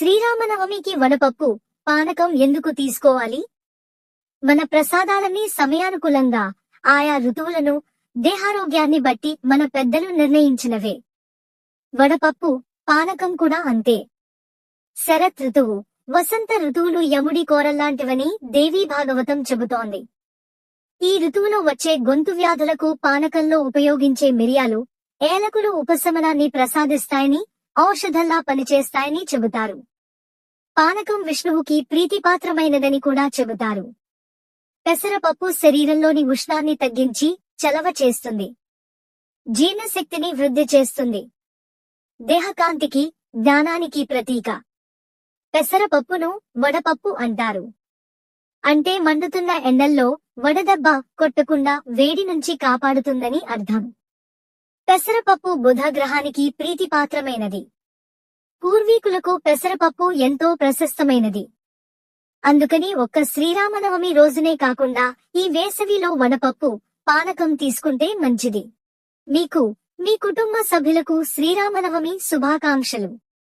శ్రీరామనవమికి వడపప్పు, పానకం ఎందుకు తీసుకోవాలి? మన ప్రసాదాలన్నీ సమయానుకూలంగా, ఆయా ఋతువులను, దేహారోగ్యాన్ని బట్టి మన పెద్దలు నిర్ణయించినవే. వడపప్పు, పానకం కూడా అంతే. శరత్ ఋతువు, వసంత ఋతువులు యముడి కోరల్లాంటివని దేవీ భాగవతం చెబుతోంది. ఈ ఋతువులో వచ్చే గొంతు వ్యాధులకు పానకంలో ఉపయోగించే మిరియాలు, ఏలకులు ఉపశమనాన్ని ప్రసాదిస్తాయని, ఔషధంలా పనిచేస్తాయని చెబుతారు. పానకం విష్ణువుకి ప్రీతిపాత్రమైనదని కూడా చెబుతారు. పెసరపప్పు శరీరంలోని ఉష్ణాన్ని తగ్గించి చలవ చేస్తుంది. జీర్ణశక్తిని వృద్ధి చేస్తుంది. దేహకాంతికి, జ్ఞానానికి ప్రతీక. పెసరపప్పును వడపప్పు అంటారు. అంటే మండుతున్న ఎండల్లో వడదెబ్బ కొట్టకుండా వేడి నుంచి కాపాడుతుందని అర్థం. పెసరపప్పు బుధ గ్రహానికి ప్రీతిపాత్రమైనది. పూర్వీకులకు పెసరపప్పు ఎంతో ప్రశస్తమైనది. అందుకని ఒక్క శ్రీరామనవమి రోజునే కాకుండా ఈ వేసవిలో వడపప్పు, పానకం తీసుకుంటే మంచిది. మీకు, మీ కుటుంబ సభ్యులకు శ్రీరామనవమి శుభాకాంక్షలు.